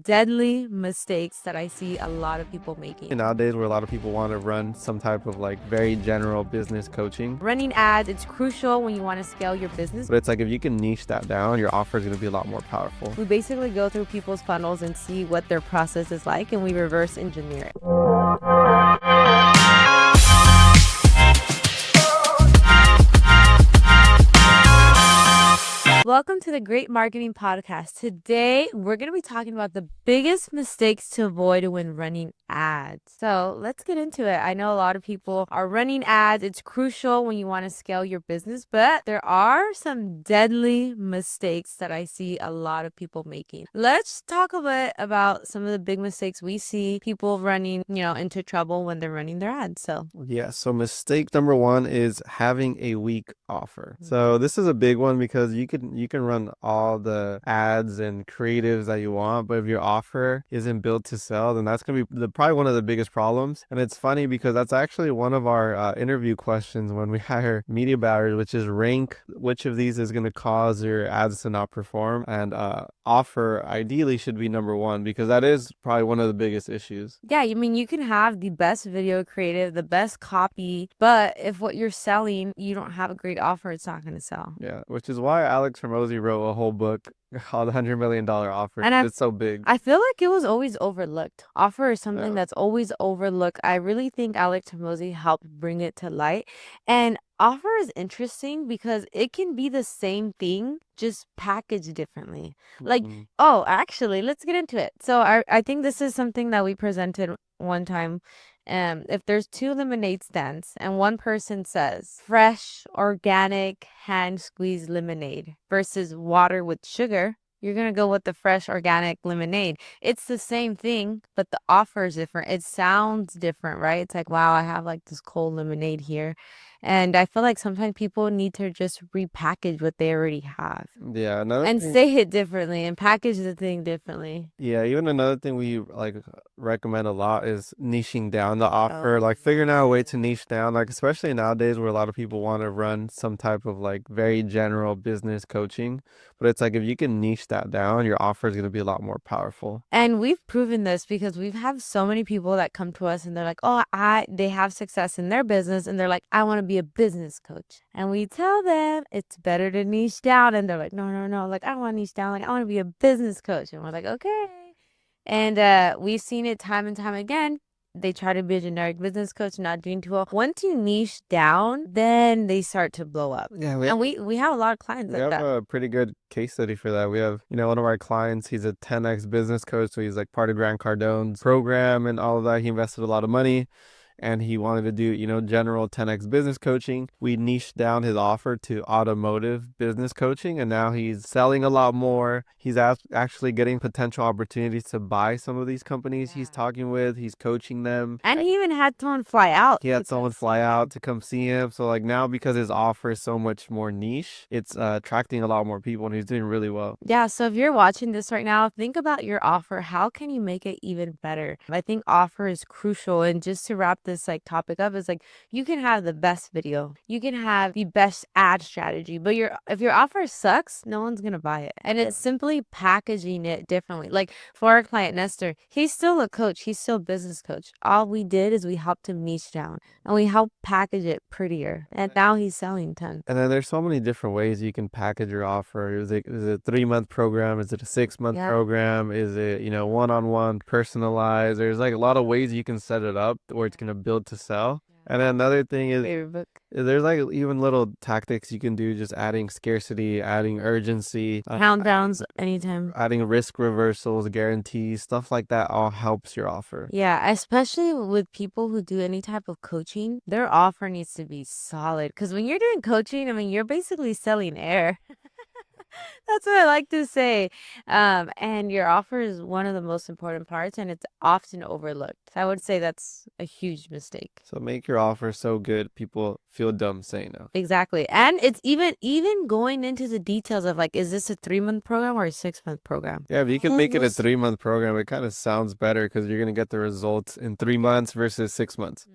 deadly mistakes that I see a lot of people making. Nowadays, where a lot of people want to run some type of like very general business coaching, Running ads, it's crucial when you want to scale your business. but it's like if you can niche that down, your offer is going to be a lot more powerful. We basically go through people's funnels and see what their process is like, and we reverse engineer it. Welcome to the Great Marketing Podcast. Today, we're going to be talking about the biggest mistakes to avoid when running ads. So let's get into it. I know a lot of people are running ads. It's crucial when you want to scale your business, but there are some deadly mistakes that I see a lot of people making. Let's talk a bit about some of the big mistakes we see people running, into trouble when they're running their ads. So mistake number one is having a weak offer. So this is a big one because you can run all the ads and creatives that you want, but if your offer isn't built to sell, then that's going to be probably one of the biggest problems. And it's funny because that's actually one of our interview questions when we hire media buyers, which is rank which of these is going to cause your ads to not perform. And offer ideally should be number one because that is probably one of the biggest issues. Yeah, you can have the best video creative, the best copy, but if what you're selling, you don't have a great offer, it's not going to sell. Yeah, which is why Alex Hormozy wrote a whole book called $100 Million Offer. And It's so big. I feel like it was always overlooked. Offer is something that's always overlooked. I really think Alex Hormozy helped bring it to light. And offer is interesting because it can be the same thing, just packaged differently. Like, actually, let's get into it. So I think this is something that we presented one time. If there's two lemonade stands and one person says fresh, organic, hand squeezed lemonade versus water with sugar, you're going to go with the fresh, organic lemonade. It's the same thing, but the offer is different. It sounds different, right? It's like, wow, I have like this cold lemonade here. And I feel like sometimes people need to just repackage what they already have. Yeah, And say it differently and package the thing differently. Yeah, even another thing we recommend a lot is niching down the offer, like figuring out a way to niche down, like especially nowadays where a lot of people want to run some type of like very general business coaching. But it's like if you can niche that down, your offer is going to be a lot more powerful. And we've proven this because we've had so many people that come to us and they're like, they have success in their business and they're like, I want to be a business coach. And we tell them it's better to niche down. And they're like, no, like I don't want to niche down. Like I want to be a business coach. And we're like, okay. And we've seen it time and time again. They try to be a generic business coach, not doing too well. Once you niche down, then they start to blow up. Yeah, we have a lot of clients like that. We have a pretty good case study for that. We have, one of our clients, he's a 10x business coach. So he's like part of Grant Cardone's program and all of that. He invested a lot of money and he wanted to do, general 10x business coaching. We niched down his offer to automotive business coaching, and now he's selling a lot more. He's actually getting potential opportunities to buy some of these companies he's talking with. He's coaching them. And he even had someone fly out. He had someone fly out to come see him. So like now, because his offer is so much more niche, it's attracting a lot more people, and he's doing really well. Yeah, so if you're watching this right now, think about your offer. How can you make it even better? I think offer is crucial. And just to wrap this topic up, is like you can have the best video, you can have the best ad strategy, but if your offer sucks, no one's gonna buy it. And it's simply packaging it differently. Like for our client Nestor, he's still a coach, he's still a business coach. All we did is we helped him niche down and we helped package it prettier, and now he's selling tons. And then there's so many different ways you can package your offer. Is it a 3-month program? Is it a 6-month program? Is it one-on-one personalized? There's like a lot of ways you can set it up where it's gonna build to sell. And then another thing is there's like even little tactics you can do, just adding scarcity, adding urgency, countdowns anytime, adding risk reversals, guarantees, stuff like that all helps your offer. Yeah, especially with people who do any type of coaching, their offer needs to be solid. Because when you're doing coaching, you're basically selling air. That's what I like to say. And your offer is one of the most important parts, and it's often overlooked. I would say that's a huge mistake. So make your offer so good people feel dumb saying no. Exactly. And it's even going into the details of like, is this a 3-month program or a 6-month program? Yeah, if you can make it a 3-month program, it kind of sounds better because you're going to get the results in 3 months versus 6 months.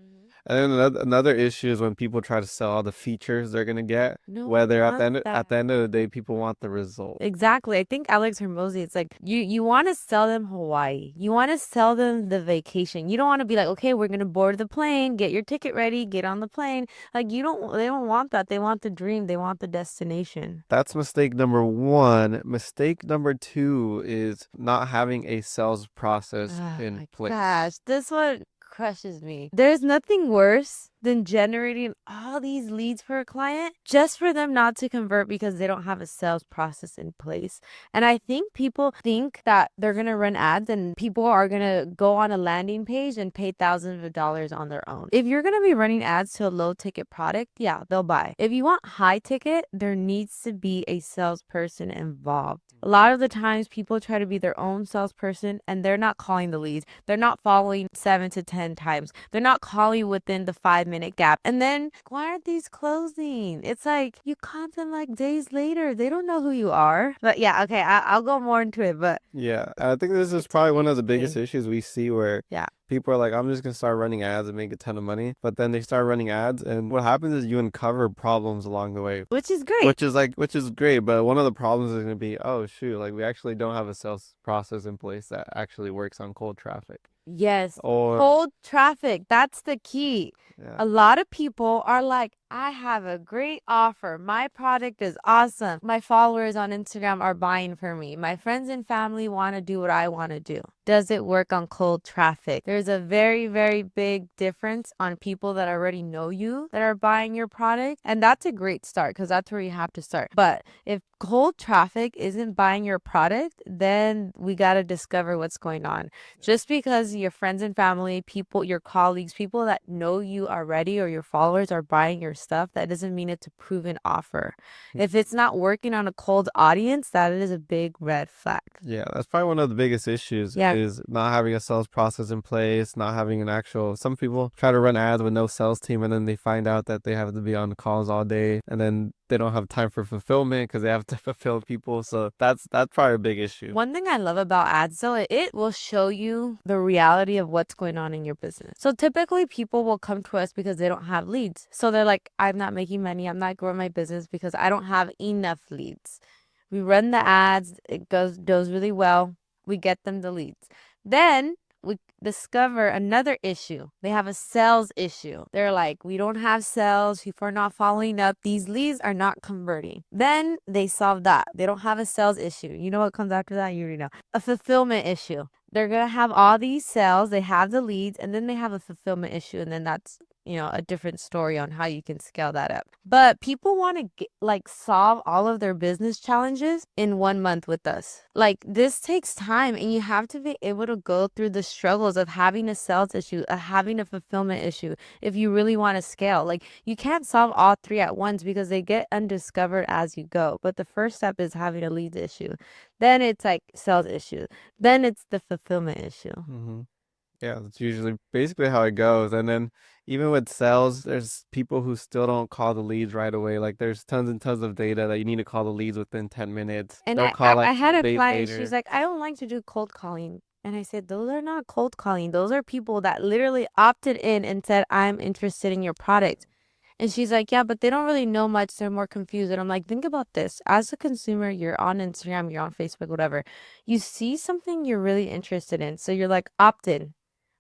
And then another issue is when people try to sell all the features they're gonna get, No one whether wants at that. the end of the day, people want the result. Exactly. I think Alex Hermosi, it's like you want to sell them Hawaii. You want to sell them the vacation. You don't want to be like, okay, we're gonna board the plane, get your ticket ready, get on the plane. Like they don't want that. They want the dream. They want the destination. That's mistake number one. Mistake number two is not having a sales process Oh in my place. gosh, this one crushes me. There's nothing worse than generating all these leads for a client just for them not to convert because they don't have a sales process in place. And I think people think that they're going to run ads and people are going to go on a landing page and pay thousands of dollars on their own. If you're going to be running ads to a low ticket product, yeah, they'll buy. If you want high ticket, there needs to be a salesperson involved. A lot of the times people try to be their own salesperson and they're not calling the leads. They're not following 7 to 10 times. They're not calling within the 5 minute gap. And then why aren't these closing? It's like you caught them like days later. They don't know who you are. But yeah, okay, I'll go more into it. But Yeah, I think this is it's probably one of the biggest exhausting. issues we see where Yeah, people are like, I'm just gonna start running ads and make a ton of money. But then they start running ads, and what happens is you uncover problems along the way, which is great. which is great. But one of the problems is gonna be, oh shoot, like we actually don't have a sales process in place that actually works on cold traffic. Yes, Or cold traffic. That's the key. yeah, A lot of people are like, I have a great offer. My product is awesome. My followers on Instagram are buying for me. My friends and family want to do what I want to do. Does it work on cold traffic? There's a very, very big difference on people that already know you that are buying your product. And that's a great start because that's where you have to start. But if cold traffic isn't buying your product, then we got to discover what's going on. Just because your friends and family, people, your colleagues, people that know you already or your followers are buying your stuff, that doesn't mean it's a proven offer. If it's not working on a cold audience, that is a big red flag. yeah, that's probably one of the biggest issues Yeah. is not having a sales process in place, not having an actual. Some people try to run ads with no sales team, and then they find out that they have to be on calls all day, and then they don't have time for fulfillment because they have to fulfill people. So that's probably a big issue. One thing I love about ads, though, it will show you the reality of what's going on in your business. So typically people will come to us because they don't have leads. So they're like, I'm not making money. I'm not growing my business because I don't have enough leads. We run the ads, it goes really well. We get them the leads. Then we discover another issue. They have a sales issue. They're like, we don't have sales. People are not following up. These leads are not converting. Then they solve that. They don't have a sales issue. You know what comes after that? You already know. A fulfillment issue. They're going to have all these sales. They have the leads and then they have a fulfillment issue. And then that's a different story on how you can scale that up. But people want to like solve all of their business challenges in 1 month with us. Like this takes time and you have to be able to go through the struggles of having a sales issue, of having a fulfillment issue if you really want to scale. Like you can't solve all three at once because they get undiscovered as you go. But the first step is having a leads issue. Then it's like sales issue. Then it's the fulfillment issue. Mm-hmm. Yeah, that's usually basically how it goes. And then even with sales, there's people who still don't call the leads right away. Like there's tons and tons of data that you need to call the leads within 10 minutes. And They'll I, call I, like I had a a day client, she's later. like, I don't like to do cold calling. And I said, those are not cold calling. Those are people that literally opted in and said, I'm interested in your product. And she's like, yeah, but they don't really know much. They're more confused. And I'm like, think about this. As a consumer, you're on Instagram, you're on Facebook, whatever. You see something you're really interested in. So you're like, opt in.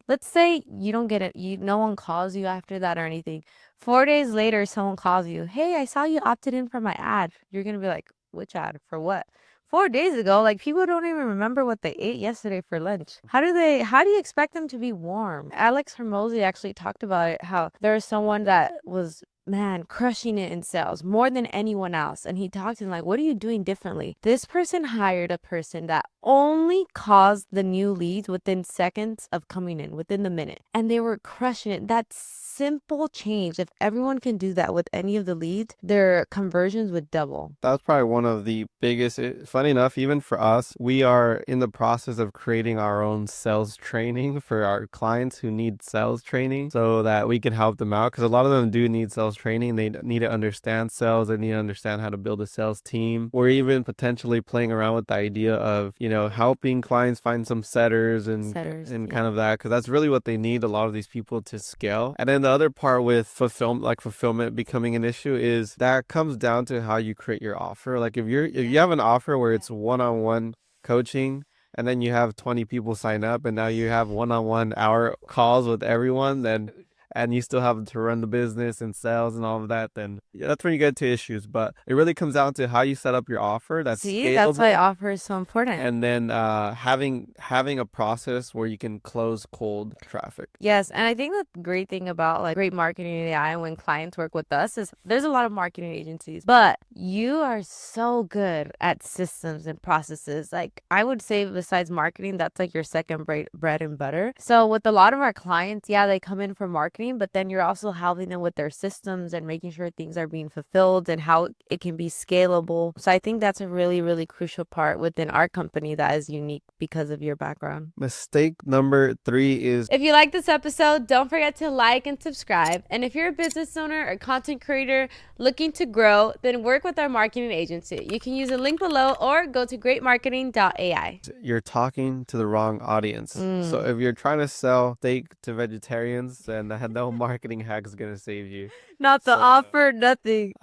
Let's say you don't get it. No one calls you after that or anything. 4 days later, someone calls you. Hey, I saw you opted in for my ad. You're gonna be like, which ad? For what? 4 days ago, like people don't even remember what they ate yesterday for lunch. How do you expect them to be warm? Alex Hermosi actually talked about it, how there's someone that was man crushing it in sales more than anyone else. And he talked to him like, what are you doing differently? This person hired a person that only calls the new leads within seconds of coming in, within the minute. And they were crushing it. That simple change, if everyone can do that with any of the leads, their conversions would double. That's probably one of the biggest. Funny enough, even for us, we are in the process of creating our own sales training for our clients who need sales training so that we can help them out because a lot of them do need sales sales training. They need to understand sales. They need to understand how to build a sales team, or even potentially playing around with the idea of, helping clients find some setters and Setters, yeah. kind of that, because that's really what they need, a lot of these people, to scale. And then the other part with fulfillment becoming an issue is that comes down to how you create your offer. Like if you have an offer where it's one-on-one coaching, and then you have 20 people sign up, and now you have one-on-one hour calls with everyone, then and you still have to run the business and sales and all of that, then yeah, that's when you get to issues. But it really comes down to how you set up your offer that's See, that's why scalable, offer is so important. and then having a process where you can close cold traffic. Yes, and I think the great thing about like great marketing AI when clients work with us is there's a lot of marketing agencies, but you are so good at systems and processes. Like I would say besides marketing, that's like your second bread and butter. So with a lot of our clients, yeah, they come in for marketing, but then you're also helping them with their systems and making sure things are being fulfilled and how it can be scalable. So I think that's a really, really crucial part within our company that is unique because of your background. Mistake number 3 is, if you like this episode, don't forget to like and subscribe. And if you're a business owner or content creator looking to grow, then work with our marketing agency. You can use a link below or go to greatmarketing.ai. you're talking to the wrong audience. So if you're trying to sell steak to vegetarians, then no marketing hack is going to save you. Not the offer, nothing.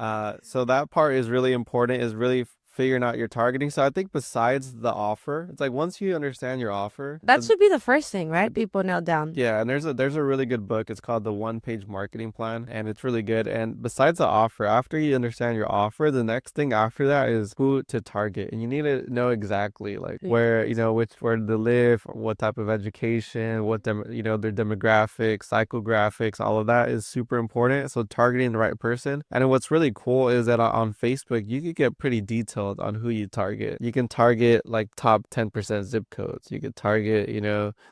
So that part is really important, is really figuring out your targeting. So I think besides the offer, it's like once you understand your offer, that should be the first thing, right? People nail down. Yeah, and there's a really good book. It's called The One-Page Marketing Plan, and it's really good. And besides the offer, after you understand your offer, the next thing after that is who to target. And you need to know exactly like where, where they live, what type of education, their demographics, psychographics, all of that is super important. So targeting the right person. And what's really cool is that on Facebook, you could get pretty detailed on who you target. You can target like top 10% zip codes. You could target,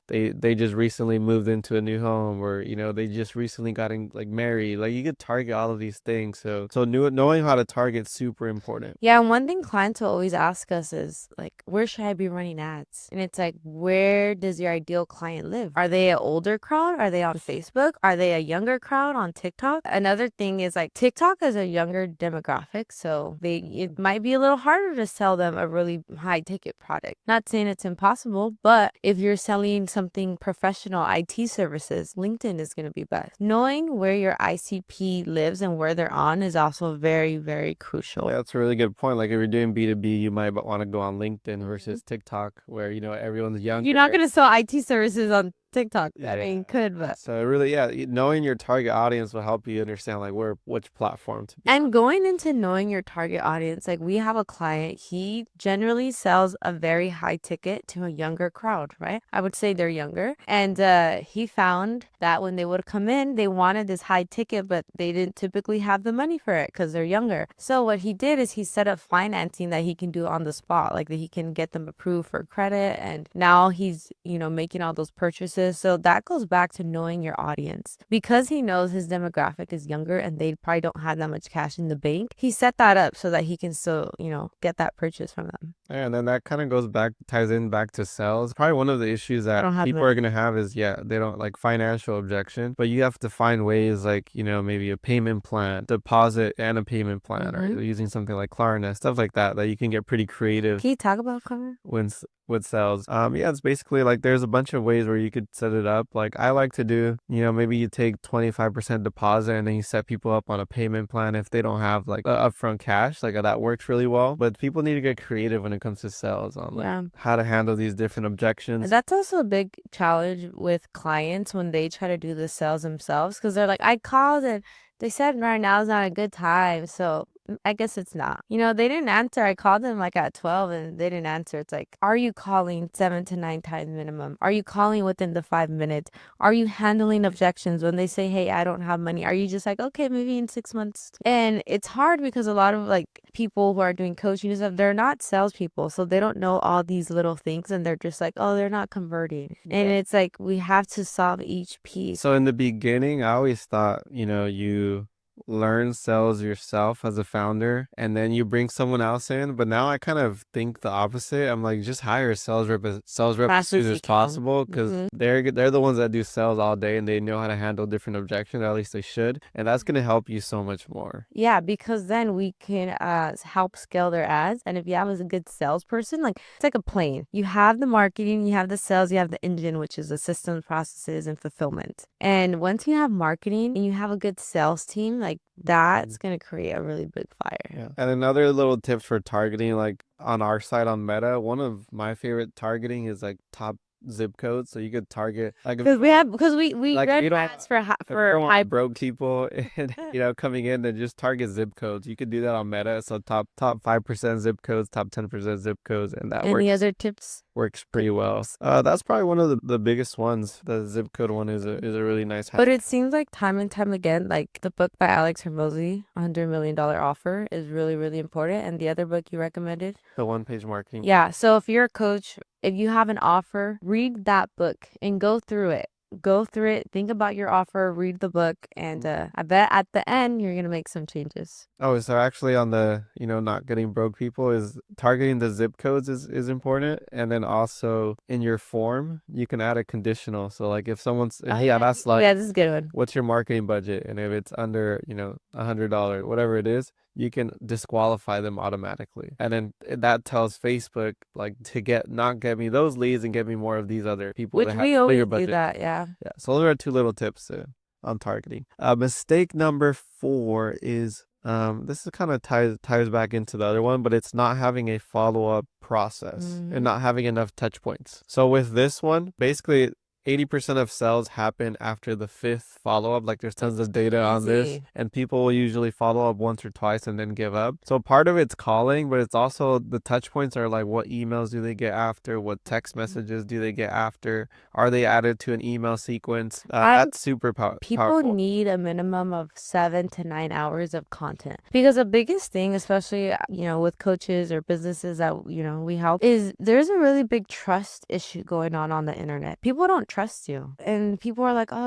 they just recently moved into a new home, or they just recently got married. Like you could target all of these things. So knowing how to target is super important. Yeah, and one thing clients will always ask us is like, where should I be running ads? And it's like, where does your ideal client live? Are they an older crowd? Are they on Facebook? Are they a younger crowd on TikTok? Another thing is like TikTok is a younger demographic, so it might be a little harder to sell them a really high ticket product. Not saying it's impossible, but if you're selling something professional, IT services, LinkedIn is going to be best. Knowing where your ICP lives and where they're on is also very, very crucial. Yeah, that's a really good point. Like if you're doing B2B, you might want to go on LinkedIn versus TikTok, where everyone's young. You're not going to sell IT services on TikTok. I mean, could, but so really, knowing your target audience will help you understand like which platform to be. And going into knowing your target audience, like we have a client, he generally sells a very high ticket to a younger crowd, right? I would say they're younger. And he found that when they would come in, they wanted this high ticket, but they didn't typically have the money for it because they're younger. So what he did is he set up financing that he can do on the spot, like that he can get them approved for credit. And now he's, making all those purchases. So that goes back to knowing your audience. Because he knows his demographic is younger and they probably don't have that much cash in the bank, he set that up so that he can still, get that purchase from them. And then that kind of ties in back to sales. Probably one of the issues that people are going to have is, they don't like financial objection, but you have to find ways like, maybe a payment plan, deposit and a payment plan, or using something like Klarna, stuff like that you can get pretty creative. Can you talk about Klarna? With sales. It's basically like there's a bunch of ways where you could set it up. Like I like to do, maybe you take 25% deposit and then you set people up on a payment plan if they don't have like upfront cash. Like that works really well. But people need to get creative when it comes to sales on how to handle these different objections. That's also a big challenge with clients when they try to do the sales themselves, because they're like, I called and they said right now is not a good time. So I guess it's not. They didn't answer. I called them like at 12 and they didn't answer. It's like, are you calling 7 to 9 times minimum? Are you calling within the 5 minutes? Are you handling objections when they say, hey, I don't have money? Are you just like, okay, maybe in 6 months? And it's hard because a lot of like people who are doing coaching and stuff, they're not salespeople. So they don't know all these little things and they're just like, oh, they're not converting. And it's like, we have to solve each piece. So in the beginning, I always thought, learn sales yourself as a founder and then you bring someone else in. But now I kind of think the opposite. I'm like, just hire a sales rep as Fast soon as you as can. possible because they're the ones that do sales all day and they know how to handle different objections, or at least they should. And that's gonna help you so much more. Yeah, because then we can help scale their ads. And if you have a good salesperson, like it's like a plane. You have the marketing, you have the sales, you have the engine, which is the systems, processes, and fulfillment. And once you have marketing and you have a good sales team, like that's gonna create a really big fire. Yeah. And another little tips for targeting, like on our side on Meta, one of my favorite targeting is like top zip codes. So you could target like if you Because we like if run you don't ads for if you for don't high want broke people and coming in and just target zip codes. You could do that on Meta. So top 5% zip codes, top 10% zip codes, and that Any other tips? works pretty well. That's probably one of the biggest ones. The zip code one is a really nice But hack. it seems like time and time again, like the book by Alex Hermosi, $100 Million Offer, is really, really important. And the other book you recommended? The one page marketing. Yeah. So if you're a coach, if you have an offer, read that book and go through it. Go through it, think about your offer, read the book, and I bet at the end you're gonna make some changes. Oh, so actually on the, not getting broke people is targeting the zip codes is important. And then also in your form, you can add a conditional. So like if someone's, yeah, that's like, Yeah, this is a good one. what's your marketing budget? And if it's under, $100, whatever it is, you can disqualify them automatically. And then that tells Facebook like to not get me those leads and get me more of these other people Which that have we a always bigger do budget. that, yeah. Yeah. So those are two little tips on targeting. Mistake number 4 is this is kind of ties back into the other one, but it's not having a follow-up process and not having enough touch points. So with this one, basically 80% of sales happen after the 5th follow-up. Like there's tons of data on this, and people will usually follow up once or twice and then give up. So part of it's calling, but it's also the touch points are like what emails do they get after, what text messages do they get after, are they added to an email sequence? That's super People powerful. need a minimum of 7 to 9 hours of content because the biggest thing, especially with coaches or businesses that we help, is there's a really big trust issue going on the internet. People don't trust you, and people are like, oh,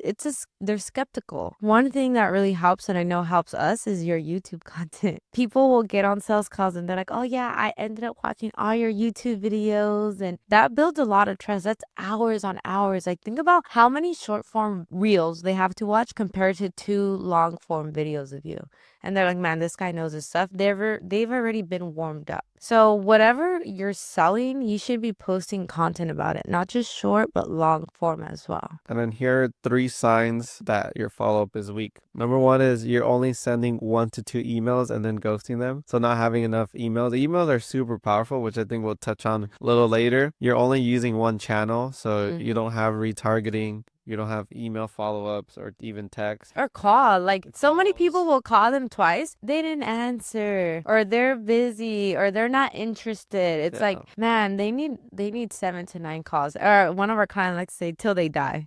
it's just they're skeptical. One thing that really helps, and I know helps us, is your YouTube content. People will get on sales calls and they're like, oh yeah, I ended up watching all your YouTube videos, and that builds a lot of trust. That's hours on hours. Like think about how many short form reels they have to watch compared to 2 long form videos of you, and they're like, man, this guy knows his stuff. They've already been warmed up. So whatever you're selling, you should be posting content about it, not just short but long form as well. And then here are 3 signs that your follow-up is weak. Number 1 is you're only sending 1 to 2 emails and then ghosting them. So not having enough emails. Emails are super powerful, which I think we'll touch on a little later. You're only using one channel, so you don't have retargeting. You don't have email follow-ups or even text. Or call. Like so many people will call them twice. They didn't answer, or they're busy, or they're not interested. It's like, man, they need 7 to 9 calls. Or one of our clients likes to say till they die.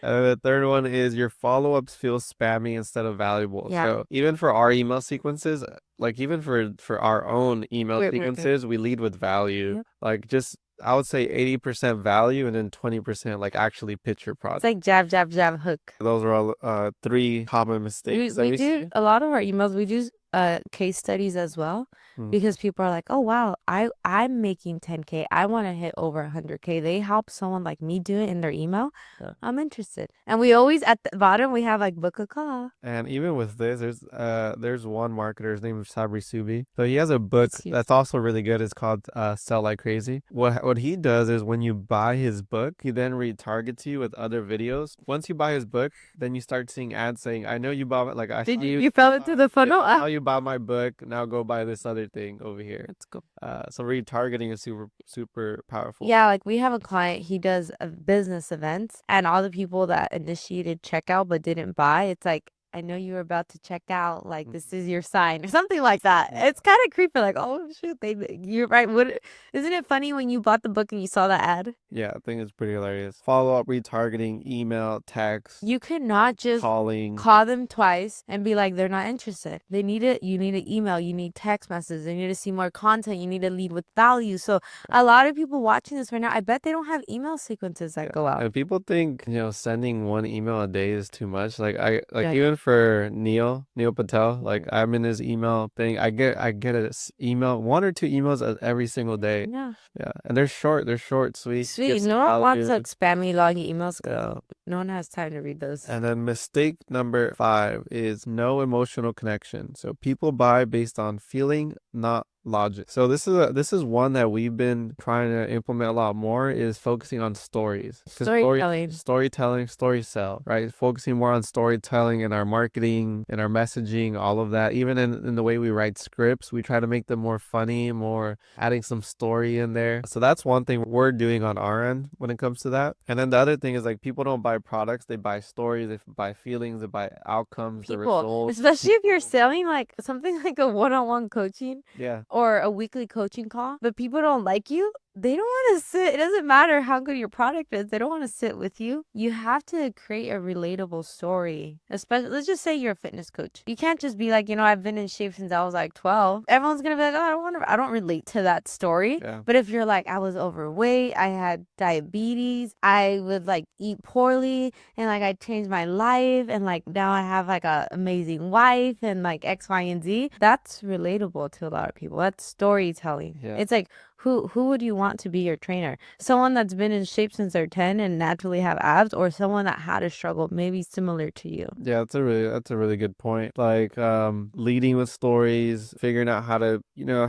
The third one is your follow-ups feel spammy instead of valuable. Yeah. So even for our email sequences, like even for our own email sequences, we lead with value. Yep. Like just I would say 80% value and then 20% like actually pitch your product. It's like jab, jab, jab, hook. Those are all 3 common mistakes. We do a lot of our emails. We do case studies as well, because people are like, oh wow, I'm making 10K. I want to hit over 100K. They help someone like me do it in their email. I'm interested. And we always at the bottom we have like book a call. And even with this, there's one marketer, his name is Sabri Subi. So he has a book that's also really good. It's called Sell Like Crazy. What he does is when you buy his book, he then retargets you with other videos. Once you buy his book, then you start seeing ads saying, I know you bought like I Did you fell into the funnel? Now you bought my book. Now go buy this other thing over here. Let's go. So retargeting is super powerful. Yeah, like we have a client, he does a business events, and all the people that initiated checkout but didn't buy, it's like, I know you were about to check out, like this is your sign or something like that. It's kind of creepy, like, oh shoot, you're right. Isn't it funny when you bought the book and you saw that ad? Yeah, I think it's pretty hilarious. Follow-up retargeting, email, text. You cannot just call them twice and be like they're not interested. You need an email, you need text messages, they need to see more content, you need to lead with value. So a lot of people watching this right now, I bet they don't have email sequences that go out. And people think, sending 1 email a day is too much. Like even for Neil Patel. Like I'm in his email thing. I get a email, one or two emails every single day. Yeah. Yeah, and they're short, sweet. Sweet. Gets No one wants valued. like spammy loggy emails. Yeah. No one has time to read those. And then mistake number 5 is no emotional connection. So people buy based on feeling, not logic. So this is one that we've been trying to implement a lot more, is focusing on stories. 'Cause Storytelling. storytelling, story sell, right? Focusing more on storytelling in our marketing, in our messaging, all of that. Even in the way we write scripts, we try to make them more funny, more adding some story in there. So that's one thing we're doing on our end when it comes to that. And then the other thing is like people don't buy products, they buy stories, they buy feelings, they buy outcomes, the People, results. especially if you're selling like something like a one-on-one coaching Yeah. or a weekly coaching call, but people don't like you, they don't want to sit. It doesn't matter how good your product is. They don't want to sit with you. You have to create a relatable story. Especially, let's just say you're a fitness coach. You can't just be like, I've been in shape since I was like 12. Everyone's going to be like, oh, I don't relate to that story. Yeah. But if you're like, I was overweight, I had diabetes, I would like eat poorly, and like I changed my life, and like now I have like a amazing wife and like X, Y, and Z. That's relatable to a lot of people. That's storytelling. Yeah. It's like, who would you want to be your trainer? Someone that's been in shape since they're 10 and naturally have abs, or someone that had a struggle maybe similar to you? Yeah, that's a really good point. Like leading with stories, figuring out how to,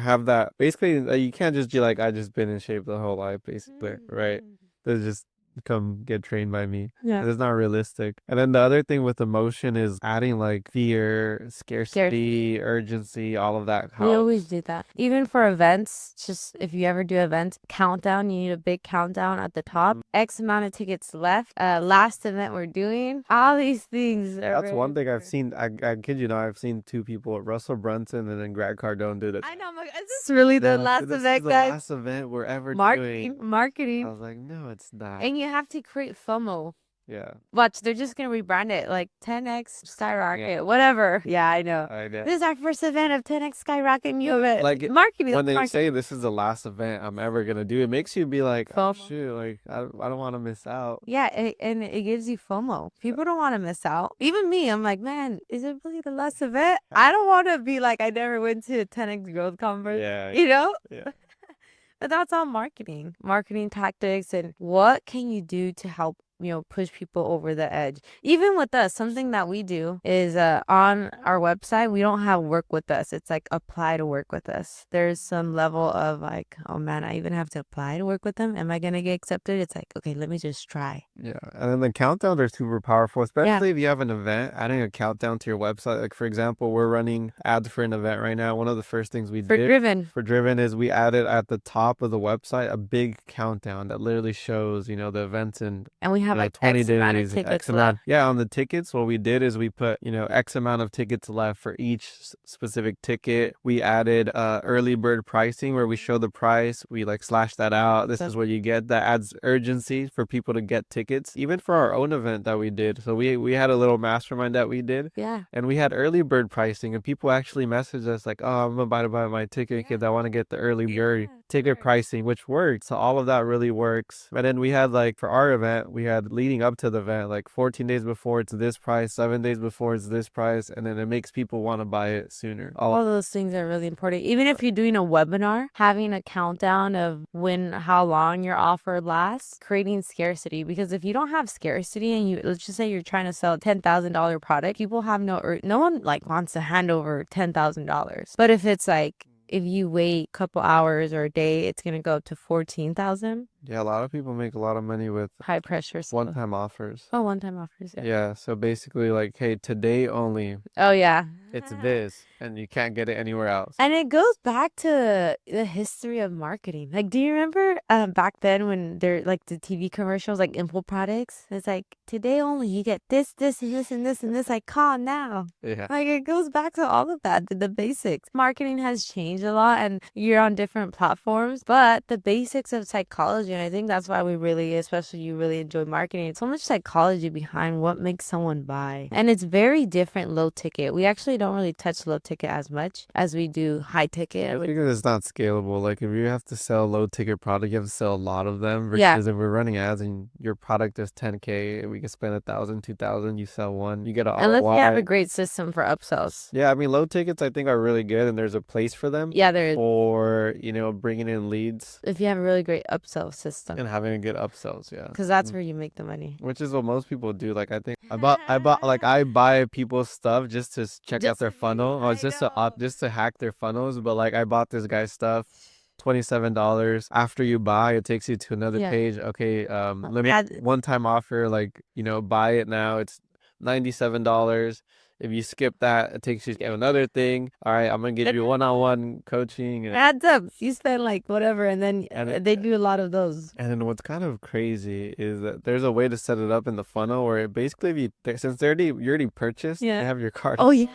have that. Basically, you can't just be like, I just been in shape the whole life, basically, right? They just come get trained by me. Yeah. It's not realistic. And then the other thing with emotion is adding like fear, scarcity, urgency, all of that We always helps. do that. Even for events, just if you ever do events, countdown, you need a big countdown at the top. X amount of tickets left. Last event we're doing. All these things are That's very one thing I've important. seen. I kid you not, I've seen two people, Russell Brunson and then Grant Cardone, do that. I know, is this really the last This is event, the guys? last event we're ever Marketing, doing. I marketing. was like, no, it's not. And you have to create FOMO. Yeah. Watch, they're just gonna rebrand it like 10x skyrocket, whatever. Yeah, I know. I know. This is our first event of 10x skyrocket new event. Like Marketing. when they Marketing. say this is the last event I'm ever gonna do, it makes you be like, oh FOMO. shoot, like I don't want to miss out. Yeah, and it gives you FOMO. People don't want to miss out. Even me, I'm like, man, is it really the last event? I don't want to be like, I never went to a 10x growth conference. Yeah. Yeah. But that's all marketing tactics, and what can you do to help push people over the edge. Even with us, something that we do is on our website, we don't have work with us. It's like apply to work with us. There's some level of like, oh man, I even have to apply to work with them. Am I going to get accepted? It's like, okay, let me just try. Yeah. And then the countdowns are super powerful, especially if you have an event, adding a countdown to your website. Like for example, we're running ads for an event right now. One of the first things we did for Driven is we added at the top of the website a big countdown that literally shows, the events and we have like 20 X days, amount of tickets left. Yeah, on the tickets, what we did is we put, X amount of tickets left for each specific ticket. We added early bird pricing where we show the price. We like slash that out. This is what you get. That adds urgency for people to get tickets. Even for our own event that we did. So we had a little mastermind that we did. Yeah. And we had early bird pricing and people actually messaged us like, oh, I'm about to buy my ticket because I want to get the early bird ticket pricing, which worked. So all of that really works. And then we had like for our event, we had leading up to the event, like 14 days before it's this price, 7 days before it's this price, and then it makes people want to buy it sooner. All of those things are really important. Even if you're doing a webinar, having a countdown of how long your offer lasts, creating scarcity. Because if you don't have scarcity and let's just say you're trying to sell a $10,000 product, people have no one like wants to hand over $10,000. But if it's like, if you wait a couple hours or a day, it's going to go up to 14,000. Yeah, a lot of people make a lot of money with high pressure one-time offers. Oh, one-time offers. Yeah, so basically like, hey, today only. Oh, yeah. It's this, and you can't get it anywhere else. And it goes back to the history of marketing. Like, do you remember back then when they're like the TV commercials, like Impulse products? It's like, today only, you get this, this, and this, and this, and this. Like, call now. Yeah. Like, it goes back to all of that, the basics. Marketing has changed a lot, and you're on different platforms, but the basics of psychology And I think that's why we really, especially you really enjoy marketing. It's so much psychology behind what makes someone buy. And it's very different low ticket. We actually don't really touch low ticket as much as we do high ticket. Because it's not scalable. Like if you have to sell low ticket product, you have to sell a lot of them. Yeah. Because if we're running ads and your product is 10K, we can spend 1,000, 2,000, you sell one, you get an Unless you have a ROI. great system for upsells. Yeah, I mean low tickets I think are really good and there's a place for them. Yeah, there is. For, bringing in leads If you have a really great upsell system. and having a good upsells, yeah. Because that's where you make the money. Which is what most people do. Like I think I buy people's stuff just to check out their funnel, or just to hack their funnels. But like I bought this guy's stuff, $27. After you buy, it takes you to another page. Okay, let me one time offer. Like buy it now. It's $97. If you skip that, it takes you to another thing. All right, I'm gonna give you one-on-one coaching. It adds up. You spend like whatever, and then they do a lot of those. And then what's kind of crazy is that there's a way to set it up in the funnel where basically if since you already purchased, they have your card. Oh yeah.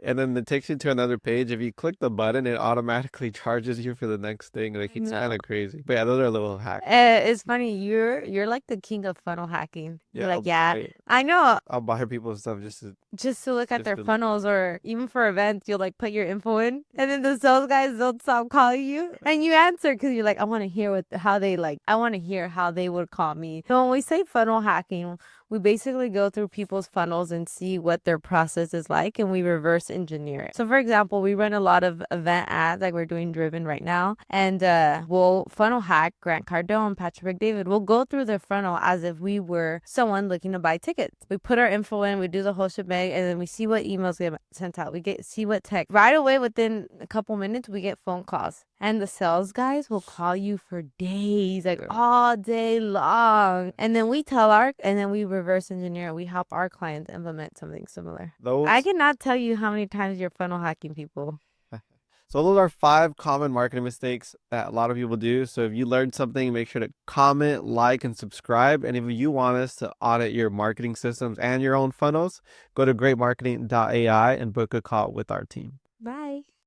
And then it takes you to another page. If you click the button, it automatically charges you for the next thing. Like it's kind of crazy. But yeah, those are little hacks. It's funny. You're like the king of funnel hacking. You're like, I know. I'll buy people's stuff just to look at their funnels, or even for events, you'll like put your info in, and then the sales guys don't stop calling you, and you answer because you're like, I want to hear I want to hear how they would call me. So when we say funnel hacking, we basically go through people's funnels and see what their process is like, and we reverse engineer it. So for example, we run a lot of event ads, like we're doing Driven right now, and we'll funnel hack Grant Cardone, Patrick David. We'll go through their funnel as if we were someone looking to buy tickets. We put our info in, we do the whole shebang, and then we see what emails get sent out. See what text. Right away, within a couple minutes, we get phone calls. And the sales guys will call you for days, like all day long. And then we reverse engineer. We help our clients implement something similar. I cannot tell you how many times you're funnel hacking people. So those are 5 common marketing mistakes that a lot of people do. So if you learned something, make sure to comment, like, and subscribe. And if you want us to audit your marketing systems and your own funnels, go to greatmarketing.ai and book a call with our team.